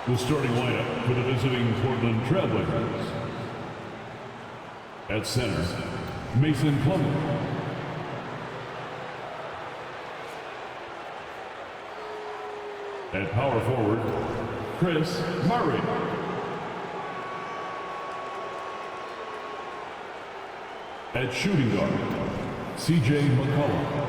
The starting lineup for the visiting Portland Trailblazers. At center, Mason Plumlee. At power forward, Chris Murray. At shooting guard, CJ McCollum.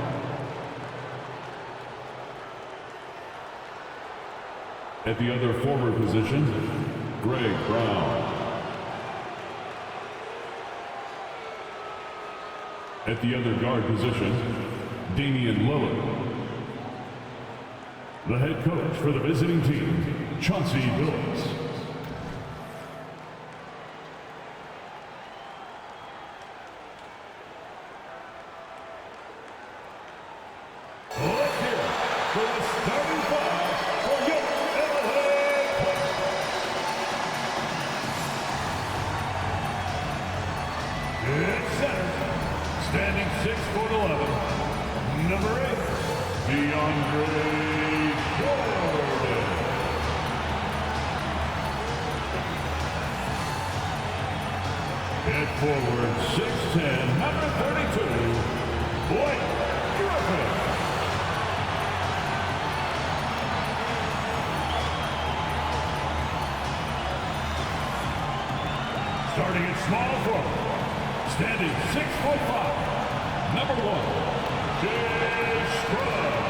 At the other forward position, Greg Brown. At the other guard position, Damian Lillard. The head coach for the visiting team, Chauncey Billups. Let's hear it for the starting five for your It's center, standing 6'11", number 8, DeAndre Jordan. At forward, 6'10", number 32, Blake Griffin. Starting at small forward, standing 6'5", number 1, Jay Scruggs.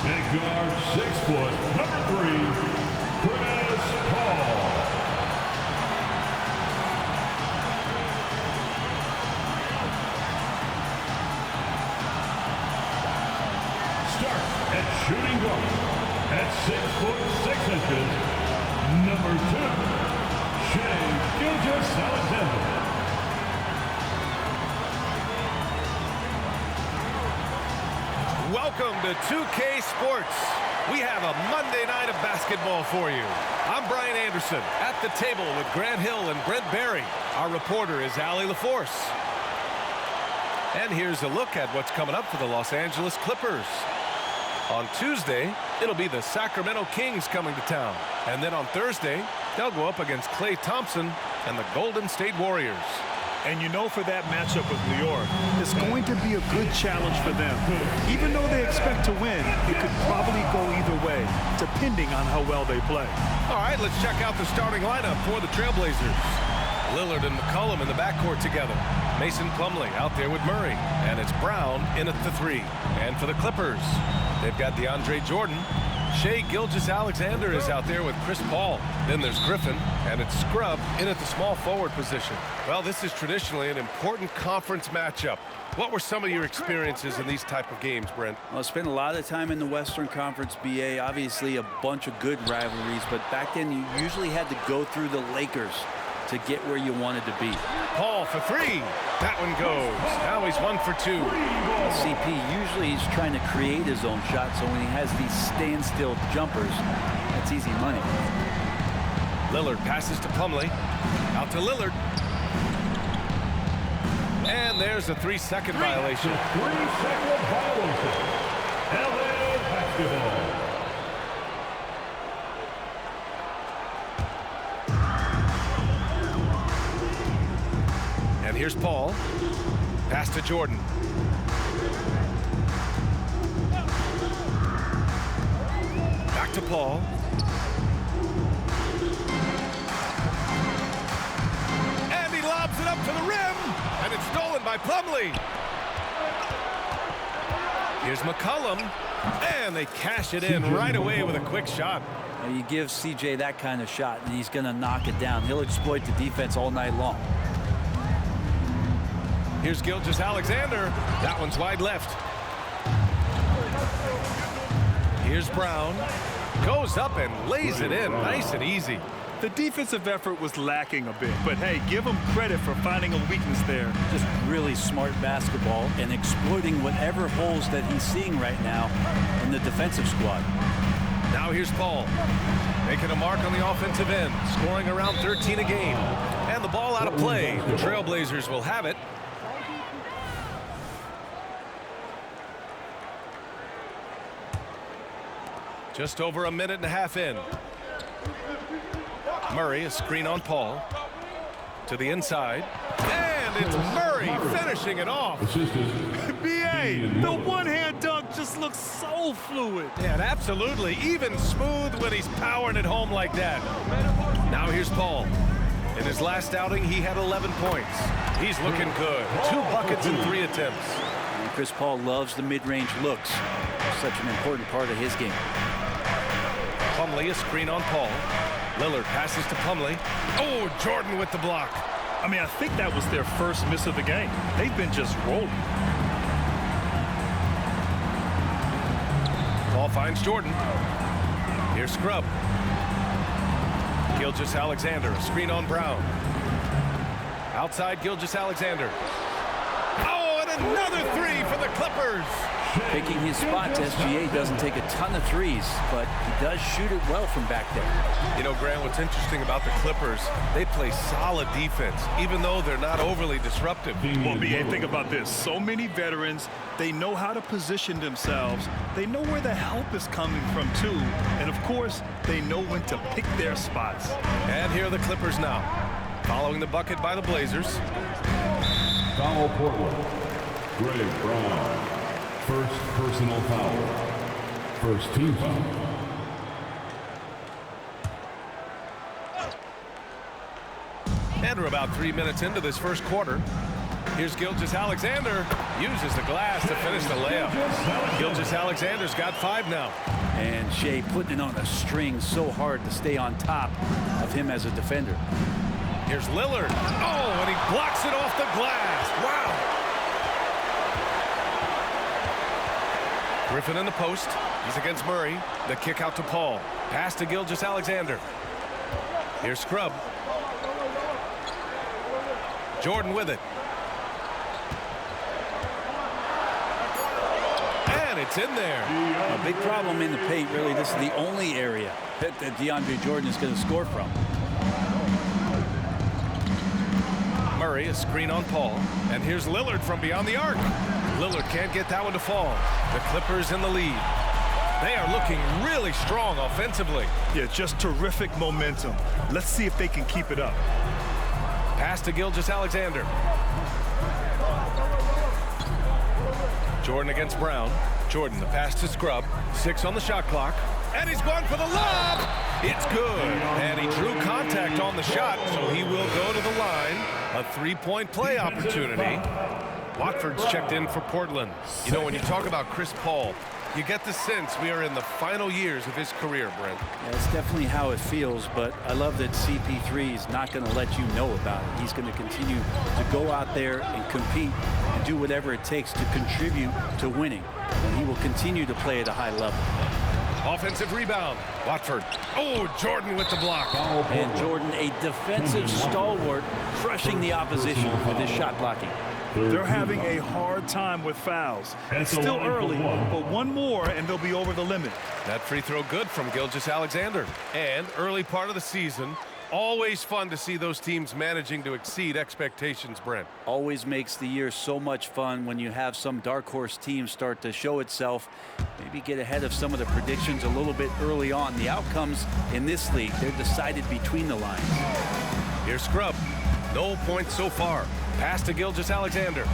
At guard, 6 foot, number 3, Chris Paul. Start at shooting guard, at 6'6", number 2, Shai Gilgeous-Alexander. Welcome to 2K Sports. We have a Monday night of basketball for you. I'm Brian Anderson at the table with Grant Hill and Brent Barry. Our reporter is Allie LaForce. And here's a look at what's coming up for the Los Angeles Clippers. On Tuesday, it'll be the Sacramento Kings coming to town. And then on Thursday, they'll go up against Klay Thompson and the Golden State Warriors. And you know, for that matchup with New York, it's going to be a good challenge for them. Even though they expect to win, it could probably go either way, depending on how well they play. All right, let's check out the starting lineup for the Trailblazers. Lillard and McCollum in the backcourt together. Mason Plumlee out there with Murray. And it's Brown in at the 3. And for the Clippers, they've got DeAndre Jordan. Shai Gilgeous-Alexander is out there with Chris Paul. Then there's Griffin, and it's Scrub in at the small forward position. Well, this is traditionally an important conference matchup. What were some of your experiences in these type of games, Brent? Well, I spent a lot of time in the Western Conference, BA. Obviously, a bunch of good rivalries, but back then you usually had to go through the Lakers to get where you wanted to be. Paul for 3. That one goes. Now he's 1 for 2. Well, CP, usually he's trying to create his own shot, so when he has these standstill jumpers, that's easy money. Lillard passes to Plumlee. Out to Lillard. And there's a 3-second violation. 3-second violation. LA basketball. And here's Paul. Pass to Jordan. Back to Paul. And he lobs it up to the rim. And it's stolen by Plumlee. Here's McCollum. And they cash it in right away with a quick shot. Now you give CJ that kind of shot, and he's going to knock it down. He'll exploit the defense all night long. Here's Gilgeous-Alexander. That one's wide left. Here's Brown. Goes up and lays it in nice and easy. The defensive effort was lacking a bit, but hey, give him credit for finding a weakness there. Just really smart basketball and exploiting whatever holes that he's seeing right now in the defensive squad. Now here's Paul. Making a mark on the offensive end. Scoring around 13 a game. And the ball out of play. The Trailblazers will have it. Just over a minute and a half in. Murray, a screen on Paul. To the inside. And it's Murray finishing it off. Assistant. B.A., the one-hand dunk just looks so fluid. Yeah, absolutely. Even smooth when he's powering it home like that. Now here's Paul. In his last outing, he had 11 points. He's looking good. 2 buckets in 3 attempts. And Chris Paul loves the mid-range looks. Such an important part of his game. Plumlee, a screen on Paul. Lillard passes to Plumlee. Oh, Jordan with the block. I mean, I think that was their first miss of the game. They've been just rolling. Paul finds Jordan. Here's Scrub. Gilgeous-Alexander, a screen on Brown. Outside Gilgeous-Alexander. Oh, and another 3 for the Clippers. Picking his spots, SGA doesn't take a ton of threes, but he does shoot it well from back there. You know, Grant, what's interesting about the Clippers, they play solid defense, even though they're not overly disruptive. Well, B.A., think about this. So many veterans, they know how to position themselves. They know where the help is coming from, too. And, of course, they know when to pick their spots. And here are the Clippers now, following the bucket by the Blazers. Foul Portland. Greg Brown. First personal foul. First team foul. And we're about 3 minutes into this first quarter. Here's Gilgeous-Alexander. Uses the glass to finish the layup. Gilgeous-Alexander's got 5 now. And Shea putting it on a string so hard to stay on top of him as a defender. Here's Lillard. Oh, and he blocks it off the glass. Wow. Griffin in the post. He's against Murray. The kick out to Paul. Pass to Gilgeous-Alexander. Here's Scrub. Jordan with it. And it's in there. A big problem in the paint, really. This is the only area that DeAndre Jordan is going to score from. Murray, a screen on Paul. And here's Lillard from beyond the arc. Lillard can't get that one to fall. The Clippers in the lead. They are looking really strong offensively. Yeah, just terrific momentum. Let's see if they can keep it up. Pass to Gilgeous-Alexander. Jordan against Brown. Jordan, the pass to Scrub. 6 on the shot clock. And he's going for the lob. It's good. And he drew contact on the shot, so he will go to the line. A 3-point play opportunity. Watford's checked in for Portland. You know, when you talk about Chris Paul, you get the sense we are in the final years of his career, Brent. Yeah, that's definitely how it feels, but I love that CP3 is not going to let you know about it. He's going to continue to go out there and compete and do whatever it takes to contribute to winning. And he will continue to play at a high level. Offensive rebound. Watford. Oh, Jordan with the block. And Jordan, a defensive stalwart, crushing the opposition with his shot blocking. They're having a hard time with fouls. It's still early, but one more and they'll be over the limit. That free throw good from Gilgeous-Alexander. And early part of the season, always fun to see those teams managing to exceed expectations, Brent. Always makes the year so much fun when you have some dark horse team start to show itself. Maybe get ahead of some of the predictions a little bit early on. The outcomes in this league, they're decided between the lines. Here's Scrub. No points so far. Pass to Gilgeous-Alexander.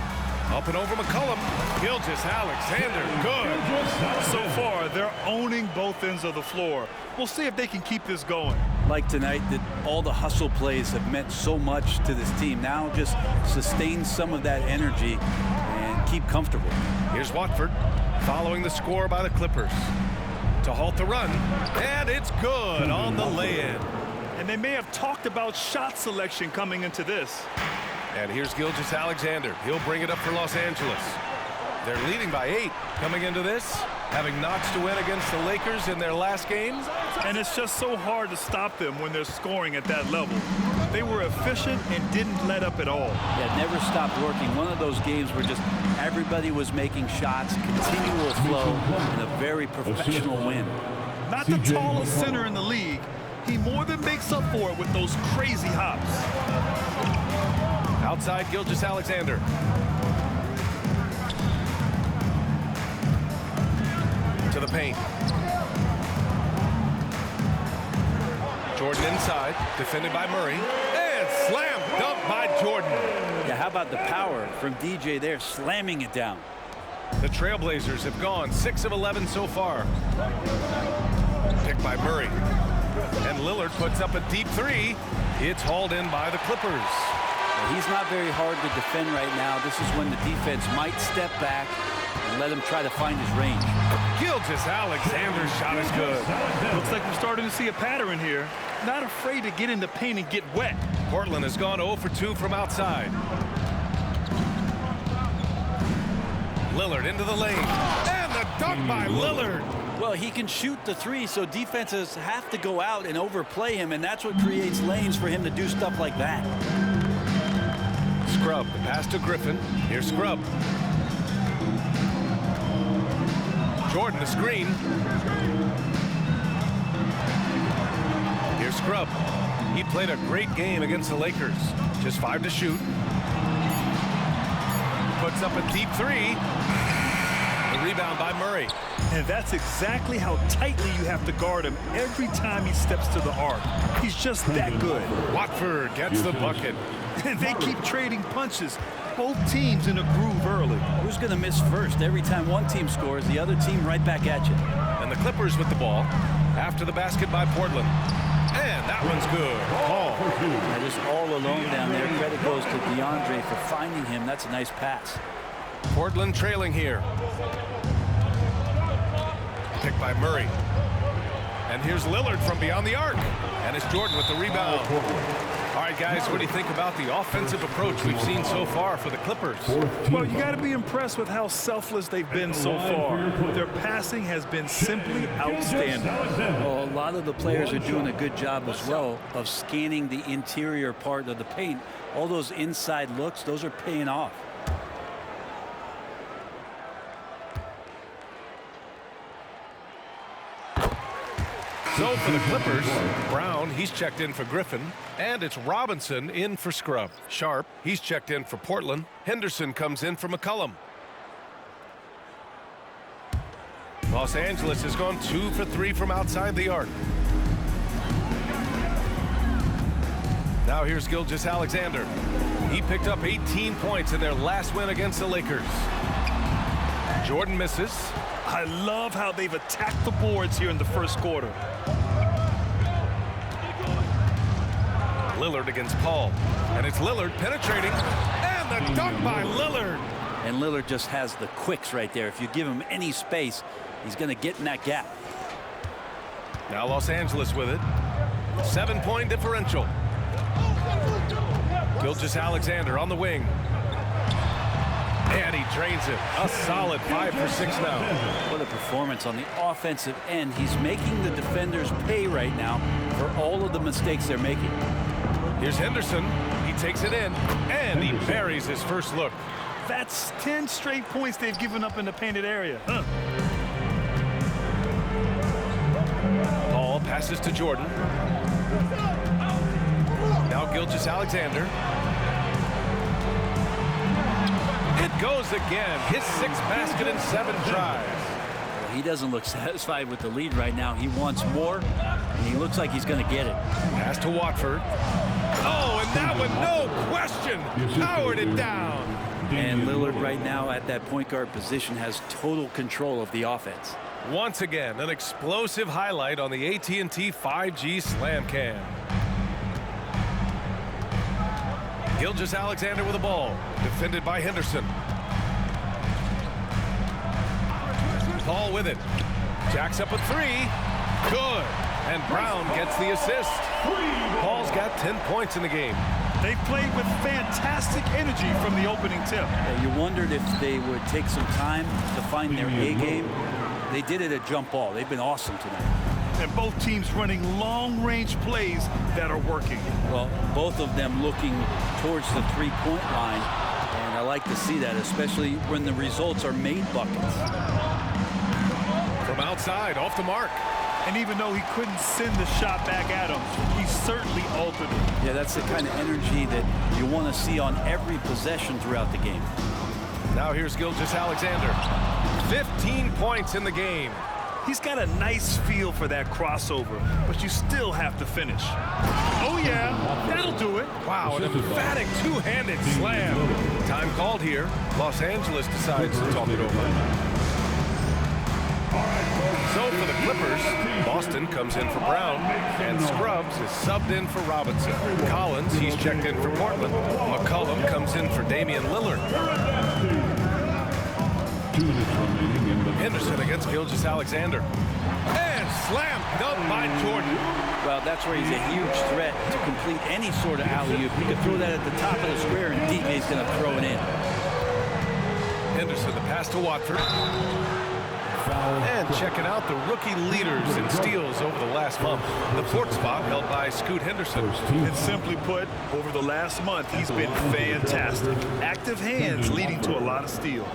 Up and over McCollum. Gilgeous-Alexander, good. So far, they're owning both ends of the floor. We'll see if they can keep this going. Like tonight, that all the hustle plays have meant so much to this team. Now just sustain some of that energy and keep comfortable. Here's Watford following the score by the Clippers. To halt the run, and it's good on the lay-in. And they may have talked about shot selection coming into this. And here's Gilgeous-Alexander. He'll bring it up for Los Angeles. They're leading by 8 coming into this, having notched to win against the Lakers in their last game. And it's just so hard to stop them when they're scoring at that level. They were efficient and didn't let up at all. Yeah, never stopped working. One of those games where just everybody was making shots, continual flow, and a very professional win. Not the tallest center in the league. He more than makes up for it with those crazy hops. Outside Gilgeous-Alexander. To the paint. inside, defended by Murray, and slam dunk by Jordan. Yeah, how about the power from DJ there, slamming it down. The Trailblazers have gone 6 of 11 so far. Picked by Murray. And Lillard puts up a deep three. It's hauled in by the Clippers. He's not very hard to defend right now. This is when the defense might step back and let him try to find his range. Gilgeous-Alexander's shot is good. Looks like we're starting to see a pattern here. Not afraid to get in the paint and get wet. Portland has gone 0 for 2 from outside. Lillard into the lane. And the dunk by Lillard. Well, he can shoot the three, so defenses have to go out and overplay him, and that's what creates lanes for him to do stuff like that. Scrub, the pass to Griffin. Here's Scrub. Jordan, the screen. Here's Scrub. He played a great game against the Lakers. Just 5 to shoot. Puts up a deep three. The rebound by Murray. And that's exactly how tightly you have to guard him every time he steps to the arc. He's just that good. Watford gets the bucket. And they keep trading punches. Both teams in a groove early. Who's going to miss first? Every time one team scores, the other team right back at you. And the Clippers with the ball after the basket by Portland. And that one's good. Paul. Now just all alone down there. Credit goes to DeAndre for finding him. That's a nice pass. Portland trailing here. Picked by Murray. And here's Lillard from beyond the arc. And it's Jordan with the rebound. All right, guys, what do you think about the offensive approach we've seen so far for the Clippers? Well, you got to be impressed with how selfless they've been so far. Their passing has been simply outstanding. Well, a lot of the players are doing a good job as well of scanning the interior part of the paint. All those inside looks, those are paying off. So for the Clippers, Brown, he's checked in for Griffin. And it's Robinson in for Scrub. Sharp, he's checked in for Portland. Henderson comes in for McCollum. Los Angeles has gone 2 for 3 from outside the arc. Now here's Gilgeous-Alexander. He picked up 18 points in their last win against the Lakers. Jordan misses. I love how they've attacked the boards here in the first quarter. Lillard against Paul. And it's Lillard penetrating. And the dunk by Lillard. And Lillard just has the quicks right there. If you give him any space, he's going to get in that gap. Now Los Angeles with it. 7-point differential. Gilgeous-Alexander on the wing. And he drains it. A solid 5 for 6 now. What a performance on the offensive end. He's making the defenders pay right now for all of the mistakes they're making. Here's Henderson. He takes it in, and he buries his first look. That's 10 straight points they've given up in the painted area. Paul passes to Jordan. Now Gilgeous-Alexander. It goes again. His 6th basket in 7 tries. He doesn't look satisfied with the lead right now. He wants more, and he looks like he's going to get it. Pass to Watford. Oh, and that one, no question, powered it down. And Lillard right now at that point guard position has total control of the offense. Once again, an explosive highlight on the AT&T 5G Slam Cam. Gilgeous-Alexander with the ball, defended by Henderson. Paul with it. Jacks up a 3. Good. And Brown gets the assist. Paul's got 10 points in the game. They played with fantastic energy from the opening tip. You wondered if they would take some time to find their A game. They did it at jump ball. They've been awesome tonight. And both teams running long-range plays that are working. Well, both of them looking towards the three-point line. And I like to see that, especially when the results are made buckets. From outside, off the mark. And even though he couldn't send the shot back at him, he certainly altered it. Yeah, that's the kind of energy that you want to see on every possession throughout the game. Now here's Gilgeous-Alexander. 15 points in the game. He's got a nice feel for that crossover, but you still have to finish. Oh, yeah, that'll do it. Wow, an emphatic two-handed slam. Time called here. Los Angeles decides to talk it over. So for the Clippers, Boston comes in for Brown, and Scrubs is subbed in for Robinson. Collins, he's checked in for Portland. McCollum comes in for Damian Lillard. 2 minutes remaining in the Henderson against Gilgeous-Alexander. And slam dunk by Jordan. Well, that's where he's a huge threat to complete any sort of alley-oop. You can throw that at the top of the square, and DJ's going to throw it in. Henderson, the pass to Watford. And checking out the rookie leaders in steals over the last month. The fourth spot held by Scoot Henderson. And simply put, over the last month, he's been fantastic. Active hands leading to a lot of steals.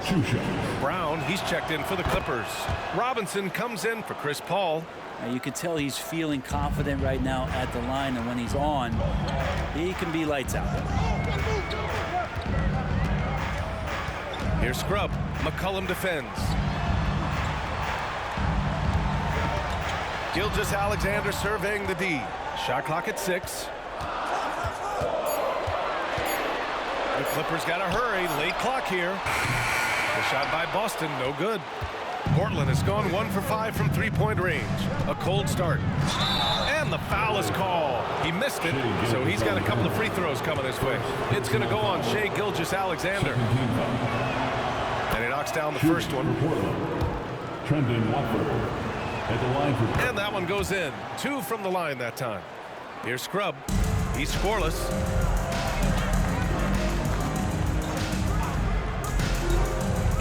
Brown, he's checked in for the Clippers. Robinson comes in for Chris Paul. Now, you can tell he's feeling confident right now at the line, and when he's on, he can be lights out. Here's Scrub. McCollum defends. Gilgeous-Alexander surveying the D. Shot clock at 6. The Clippers got to hurry. Late clock here. The shot by Boston, no good. Portland has gone 1 for 5 from three-point range. A cold start. And the foul is called. He missed it, so he's got a couple of free throws coming his way. It's going to go on Shai Gilgeous-Alexander. And he knocks down the first one. Trendon Watford. At the line for and that one goes in. 2 from the line that time. Here's Scrub. He's scoreless.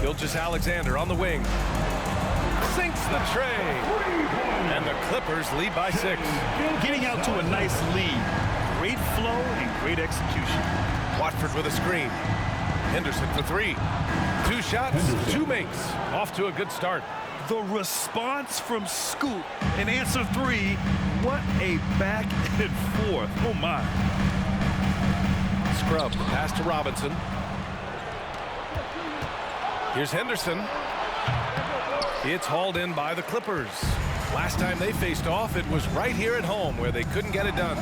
Gilgeous-Alexander on the wing. Sinks the tray. And the Clippers lead by 6. Getting out to a nice lead. Great flow and great execution. Watford with a screen. Henderson for 3. 2 shots, 2 makes. Off to a good start. The response from Scoot in answer 3, what a back and forth. Oh, my. Scrub, the pass to Robinson. Here's Henderson. It's hauled in by the Clippers. Last time they faced off, it was right here at home where they couldn't get it done.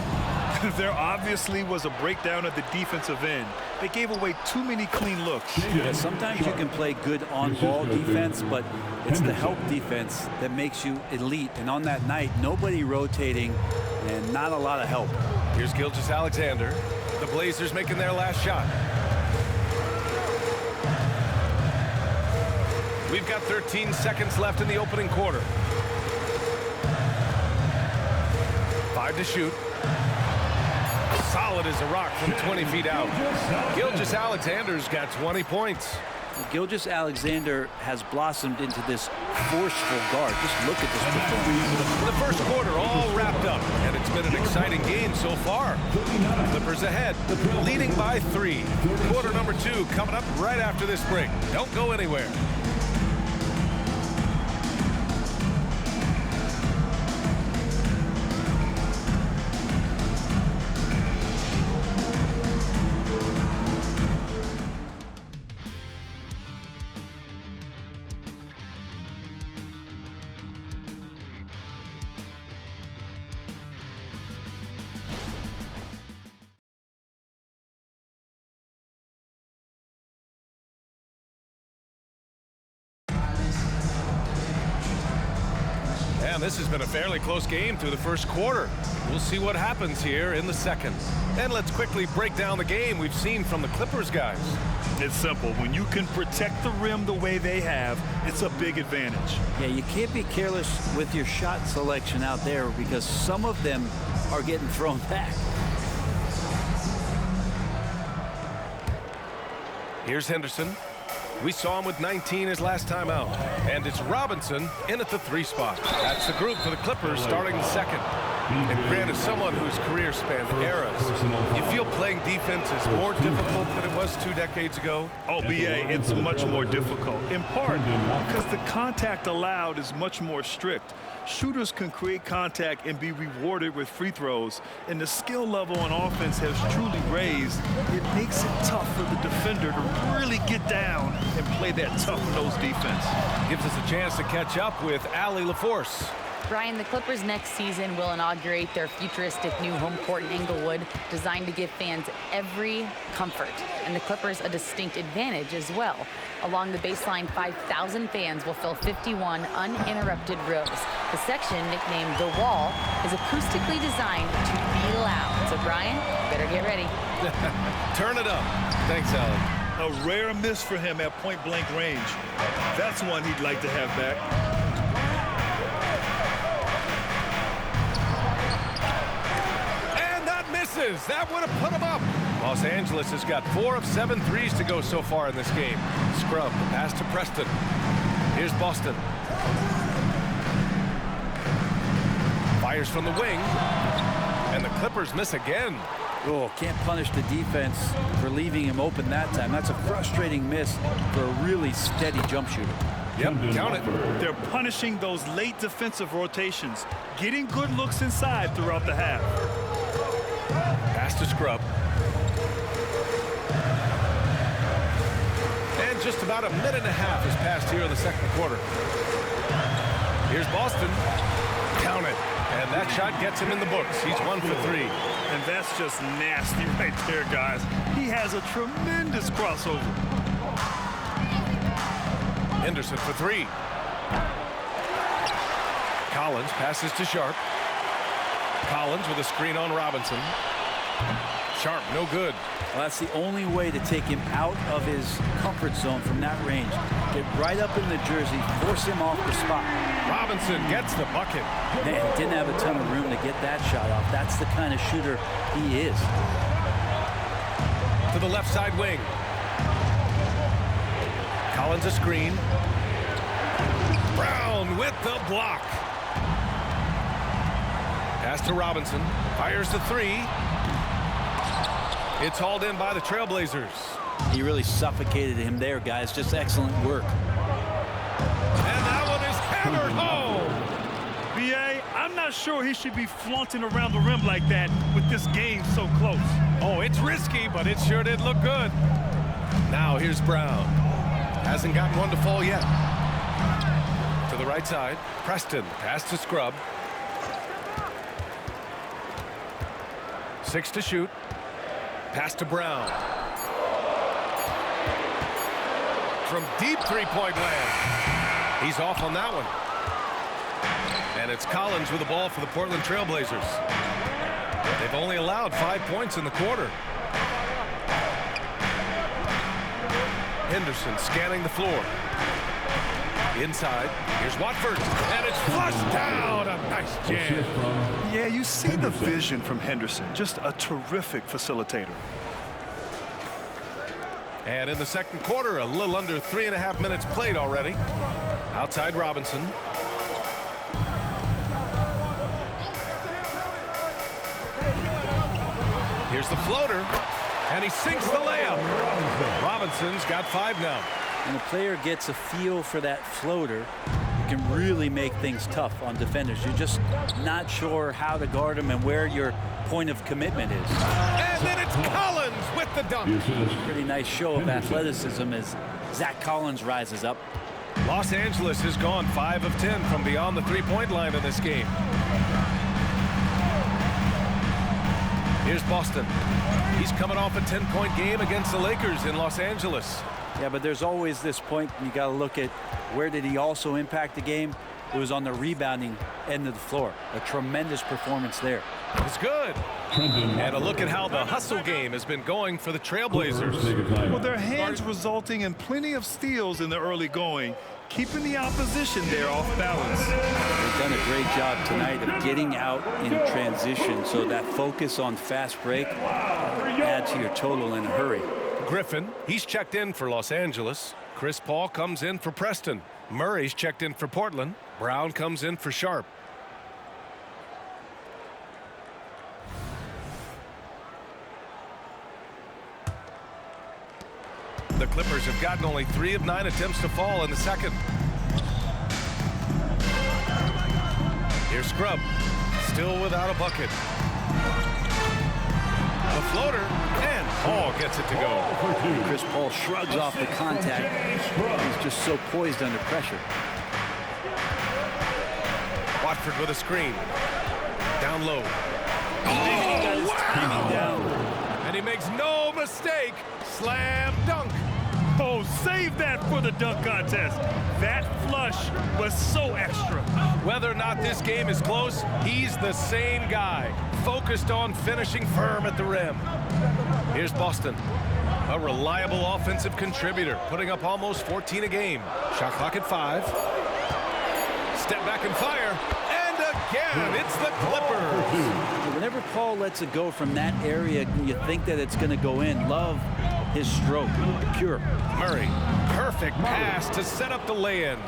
There obviously was a breakdown at the defensive end. They gave away too many clean looks. Yeah, sometimes you can play good on-ball defense, but it's the help defense that makes you elite. And on that night, nobody rotating and not a lot of help. Here's Gilgeous-Alexander. The Blazers making their last shot. We've got 13 seconds left in the opening quarter. 5 to shoot. Solid as a rock from 20 feet out. Gilgeous-Alexander's got 20 points. Gilgeous-Alexander has blossomed into this forceful guard. Just look at this performance. The first quarter all wrapped up, and it's been an exciting game so far. Clippers ahead, leading by 3. Quarter number 2 coming up right after this break. Don't go anywhere. And this has been a fairly close game through the first quarter. We'll see what happens here in the second. And let's quickly break down the game we've seen from the Clippers guys. It's simple. When you can protect the rim the way they have, it's a big advantage. Yeah, you can't be careless with your shot selection out there because some of them are getting thrown back. Here's Henderson. We saw him with 19 his last time out. And it's Robinson in at the 3 spot. That's the group for the Clippers starting the second. And Grant, as someone whose career spanned eras, you feel playing defense is more difficult than it was 2 decades ago? Oh, BA, it's much more difficult, in part because the contact allowed is much more strict. Shooters can create contact and be rewarded with free throws, and the skill level on offense has truly raised. It makes it tough for the defender to really get down and play that tough-nosed defense. Gives us a chance to catch up with Allie LaForce. Brian, the Clippers next season will inaugurate their futuristic new home court in Inglewood, designed to give fans every comfort, and the Clippers a distinct advantage as well. Along the baseline, 5,000 fans will fill 51 uninterrupted rows. The section, nicknamed The Wall, is acoustically designed to be loud. So, Brian, better get ready. Turn it up. Thanks, Allie. A rare miss for him at point-blank range. That's one he'd like to have back. That would have put him up. Los Angeles has got 4 of 7 threes to go so far in this game. Scrub, pass to Preston. Here's Boston. Fires from the wing. And the Clippers miss again. Oh, can't punish the defense for leaving him open that time. That's a frustrating miss for a really steady jump shooter. Yep, count it. They're punishing those late defensive rotations, getting good looks inside throughout the half. Pass to Scrub. And just about a minute and a half has passed here in the second quarter. Here's Boston. Count it. And that shot gets him in the books. He's 1 for 3. And that's just nasty right there, guys. He has a tremendous crossover. Henderson for 3. Collins passes to Sharp. Collins with a screen on Robinson. Sharp, no good. Well, that's the only way to take him out of his comfort zone from that range. Get right up in the jersey, force him off the spot. Robinson gets the bucket. Man, he didn't have a ton of room to get that shot off. That's the kind of shooter he is. To the left side wing. Collins a screen. Brown with the block. Pass to Robinson. Fires the 3. It's hauled in by the Trailblazers. He really suffocated him there, guys. Just excellent work. And that one is hammered home. BA, I'm not sure he should be flaunting around the rim like that with this game so close. Oh, it's risky, but it sure did look good. Now here's Brown. Hasn't gotten one to fall yet. To the right side. Preston. Pass to Scrub. 6 to shoot. Pass to Brown. From deep three-point land. He's off on that one. And it's Collins with the ball for the Portland Trailblazers. They've only allowed 5 points in the quarter. Henderson scanning the floor. Inside, here's Watford, and it's flushed down. A nice jam. Yeah, you see the vision from Henderson. Just a terrific facilitator. And in the second quarter, a little under 3.5 minutes played already. Outside Robinson. Here's the floater, and he sinks the layup. Robinson's got 5 now. When a player gets a feel for that floater, it can really make things tough on defenders. You're just not sure how to guard them and where your point of commitment is. And then it's Collins with the dunk. Pretty nice show of athleticism as Zach Collins rises up. Los Angeles has gone 5 of 10 from beyond the three-point line in this game. Here's Boston. He's coming off a 10-point game against the Lakers in Los Angeles. Yeah, but there's always this point you got to look at where did he also impact the game. It was on the rebounding end of the floor. A tremendous performance there. It's good. And a look at how the hustle game has been going for the Trailblazers. Well, their hands resulting in plenty of steals in the early going, keeping the opposition there off balance. They've done a great job tonight of getting out in transition, so that focus on fast break adds to your total in a hurry. Griffin, he's checked in for Los Angeles. Chris Paul comes in for Preston. Murray's checked in for Portland. Brown comes in for Sharp. Clippers have gotten only 3 of 9 attempts to fall in the second. Here's Scrub, still without a bucket. The floater, and Paul gets it to go. Chris Paul shrugs off the contact. He's just so poised under pressure. Watford with a screen. Down low. He got his timing down. And he makes no mistake. Slam dunk. Oh, save that for the dunk contest. That flush was so extra. Whether or not this game is close, he's the same guy, focused on finishing firm at the rim. Here's Boston, a reliable offensive contributor, putting up almost 14 a game. Shot clock at 5. Step back and fire, and again, it's the Clippers. Whenever Paul lets it go from that area, you think that it's going to go in. Love his stroke, pure. Murray, perfect pass to set up the lay-in.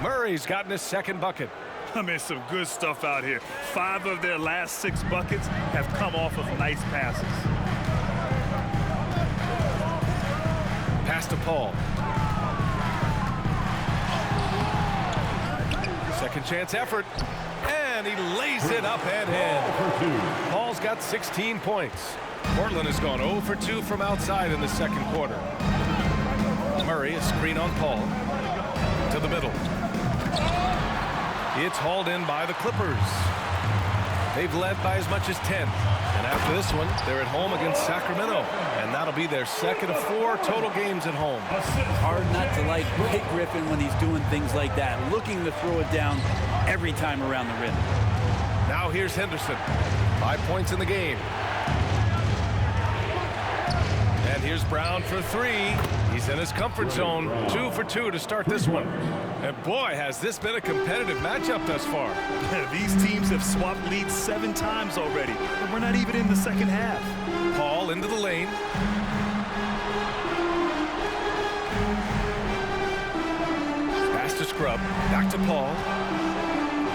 Murray's gotten his second bucket. I mean, some good stuff out here. 5 of their last 6 buckets have come off of nice passes. Pass to Paul. Second chance effort, and he lays it up and in. Paul's got 16 points. Portland has gone 0 for 2 from outside in the second quarter. Murray, a screen on Paul. To the middle. It's hauled in by the Clippers. They've led by as much as 10. And after this one, they're at home against Sacramento. And that'll be their second of 4 total games at home. Hard not to like Blake Griffin when he's doing things like that, looking to throw it down every time around the rim. Now here's Henderson. 5 points in the game. And here's Brown for 3. He's in his comfort zone. 2 for 2 to start this one. And boy, has this been a competitive matchup thus far. These teams have swapped leads 7 times already, and we're not even in the second half. Paul into the lane. Pass to Scrub. Back to Paul.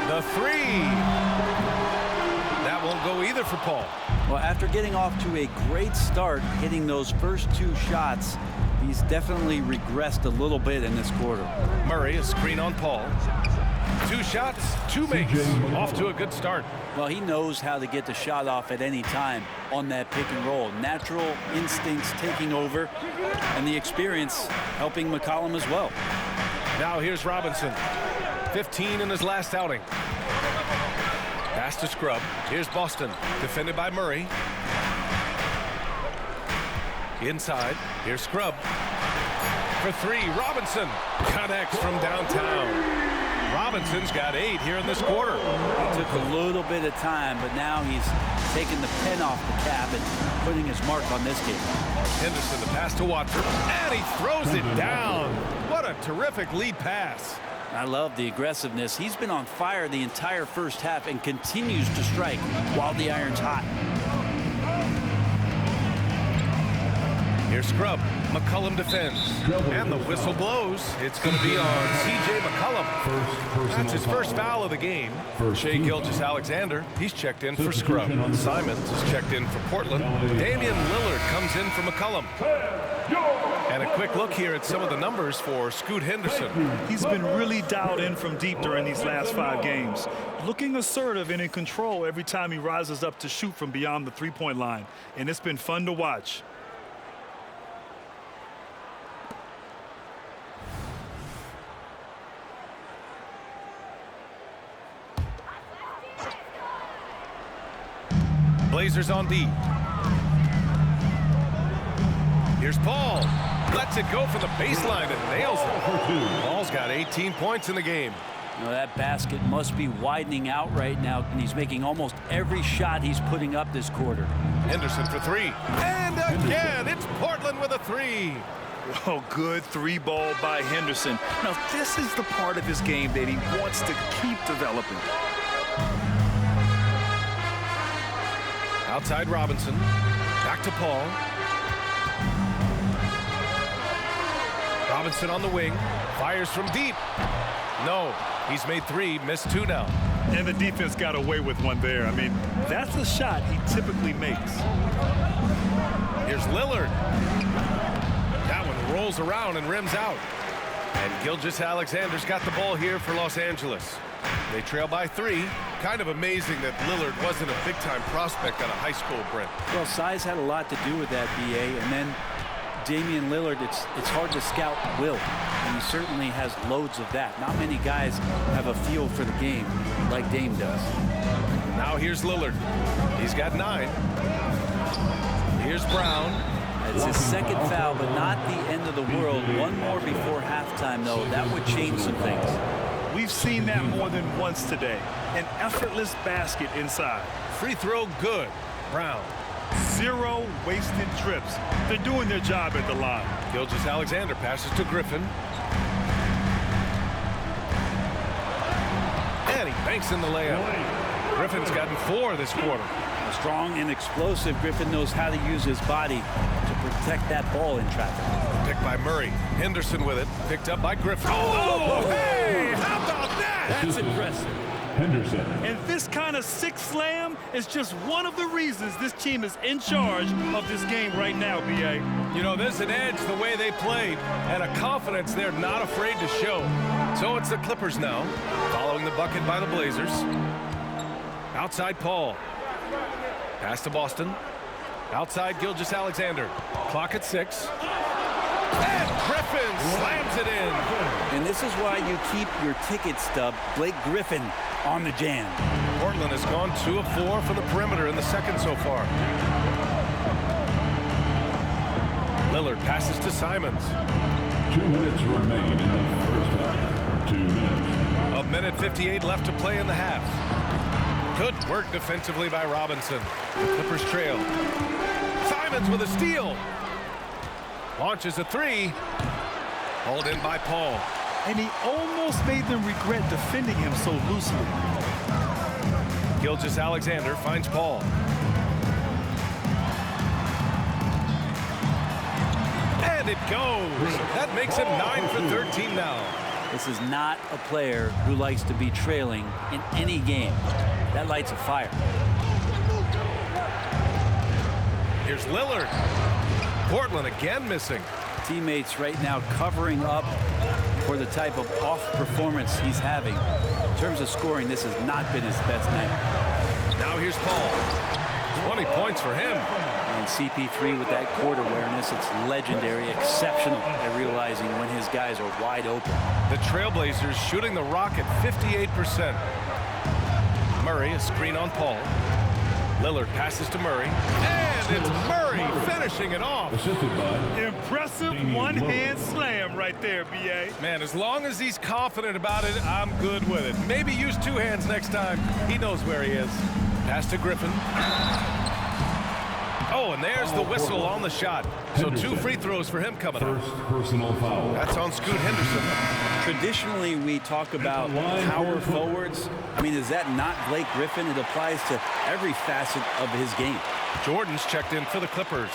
The 3. That won't go either for Paul. Well, after getting off to a great start, hitting those first 2 shots, he's definitely regressed a little bit in this quarter. Murray, a screen on Paul. 2 shots, 2 makes. Off to a good start. Well, he knows how to get the shot off at any time on that pick and roll. Natural instincts taking over, and the experience helping McCollum as well. Now here's Robinson. 15 in his last outing. Pass to Scrub. Here's Boston, defended by Murray. Inside, here's Scrub. For 3, Robinson connects from downtown. Robinson's got 8 here in this quarter. It took a little bit of time, but now he's taking the pen off the cap and putting his mark on this game. Henderson, the pass to Watford, and he throws it down. What a terrific lead pass. I love the aggressiveness. He's been on fire the entire first half and continues to strike while the iron's hot. Here's Scrub. McCollum defends. And the whistle blows. It's going to be on C.J. McCollum. That's his first foul of the game. Shea Gilgeous-Alexander, he's checked in for Scrub. Simons is checked in for Portland. Damian Lillard comes in for McCollum. And a quick look here at some of the numbers for Scoot Henderson. He's been really dialed in from deep during these last 5 games. Looking assertive and in control every time he rises up to shoot from beyond the 3-point line. And it's been fun to watch. Blazers on D. Here's Paul. Lets it go from the baseline and nails it. Paul's got 18 points in the game. You know, that basket must be widening out right now, and he's making almost every shot he's putting up this quarter. Henderson for 3. And again, it's Portland with a 3. Oh, good 3-ball by Henderson. Now, this is the part of his game that he wants to keep developing. Outside Robinson. Back to Paul. Robinson on the wing. Fires from deep. No. He's made 3, missed 2 now. And the defense got away with one there. I mean, that's a shot he typically makes. Here's Lillard. That one rolls around and rims out. And Gilgeous-Alexander's got the ball here for Los Angeles. They trail by 3. Kind of amazing that Lillard wasn't a big-time prospect out of high school, Brent. Well, size had a lot to do with that, BA. And then Damian Lillard, it's hard to scout will. And he certainly has loads of that. Not many guys have a feel for the game like Dame does. Now here's Lillard. He's got 9. Here's Brown. It's his second foul, but not the end of the world. One more before halftime, though. That would change some things. We've seen that more than once today. An effortless basket inside. Free throw good. Brown. 0 wasted trips. They're doing their job at the line. Gilgeous-Alexander passes to Griffin. And he banks in the layup. Griffin's gotten 4 this quarter. Strong and explosive. Griffin knows how to use his body to protect that ball in traffic. Picked by Murray. Henderson with it. Picked up by Griffin. Oh, hey! How about that? That's impressive. Henderson. And this kind of sick slam is just one of the reasons this team is in charge of this game right now, B.A. You know, there's an edge the way they played and a confidence they're not afraid to show. So it's the Clippers now, following the bucket by the Blazers. Outside Paul. Pass to Boston. Outside Gilgeous-Alexander. Clock at 6. And Griffin slams it in. And this is why you keep your ticket stub, Blake Griffin, on the jam. Portland has gone 2 of 4 from the perimeter in the second so far. Lillard passes to Simons. 2 minutes remain in the first half. 2 minutes. A minute 58 left to play in the half. Good work defensively by Robinson. The Clippers trail. Simons with a steal. Launches a 3. Hauled in by Paul. And he almost made them regret defending him so loosely. Gilgeous-Alexander finds Paul. And it goes. That makes him 9 for 13 now. This is not a player who likes to be trailing in any game. That lights a fire. Here's Lillard. Portland again missing. Teammates right now covering up for the type of off performance he's having. In terms of scoring, this has not been his best night. Now here's Paul. 20 points for him. And CP3 with that court awareness, it's legendary, exceptional at realizing when his guys are wide open. The Trailblazers shooting the rock at 58%. Murray, a screen on Paul. Lillard passes to Murray. And it's Murray finishing it off. Assisted by Impressive one-hand slam right there, B.A. Man, as long as he's confident about it, I'm good with it. Maybe use 2 hands next time. He knows where he is. Pass to Griffin. Oh, and there's the whistle on the shot. So 2 free throws for him coming up. first personal foul. That's on Scoot Henderson. Traditionally, we talk about power forwards. I mean, is that not Blake Griffin? It applies to every facet of his game. Jordan's checked in for the Clippers.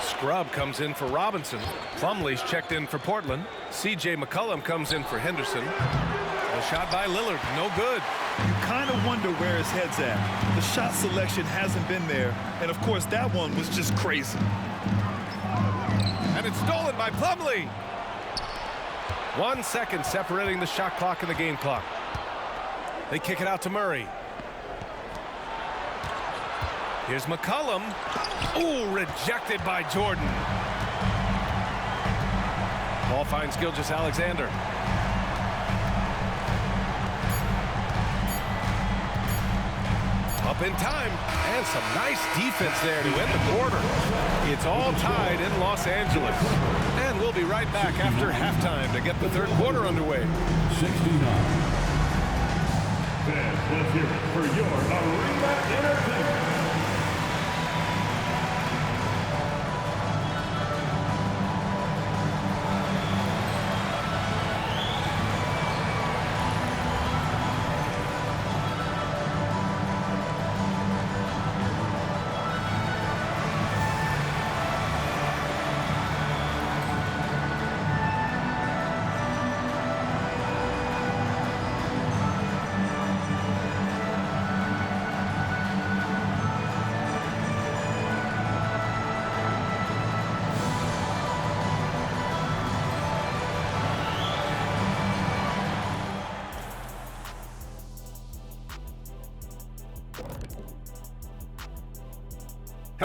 Scrub comes in for Robinson. Plumlee's checked in for Portland. C.J. McCollum comes in for Henderson. A shot by Lillard, no good. You kind of wonder where his head's at. The shot selection hasn't been there. And, of course, that one was just crazy. And it's stolen by Plumlee. 1 second separating the shot clock and the game clock. They kick it out to Murray. Here's McCollum. Ooh, rejected by Jordan. Ball finds Gilgeous-Alexander. Up in time, and some nice defense there to end the quarter. It's all tied in Los Angeles. And we'll be right back after halftime to get the third quarter underway. 69. Fans, let's hear it for your arena entertainment.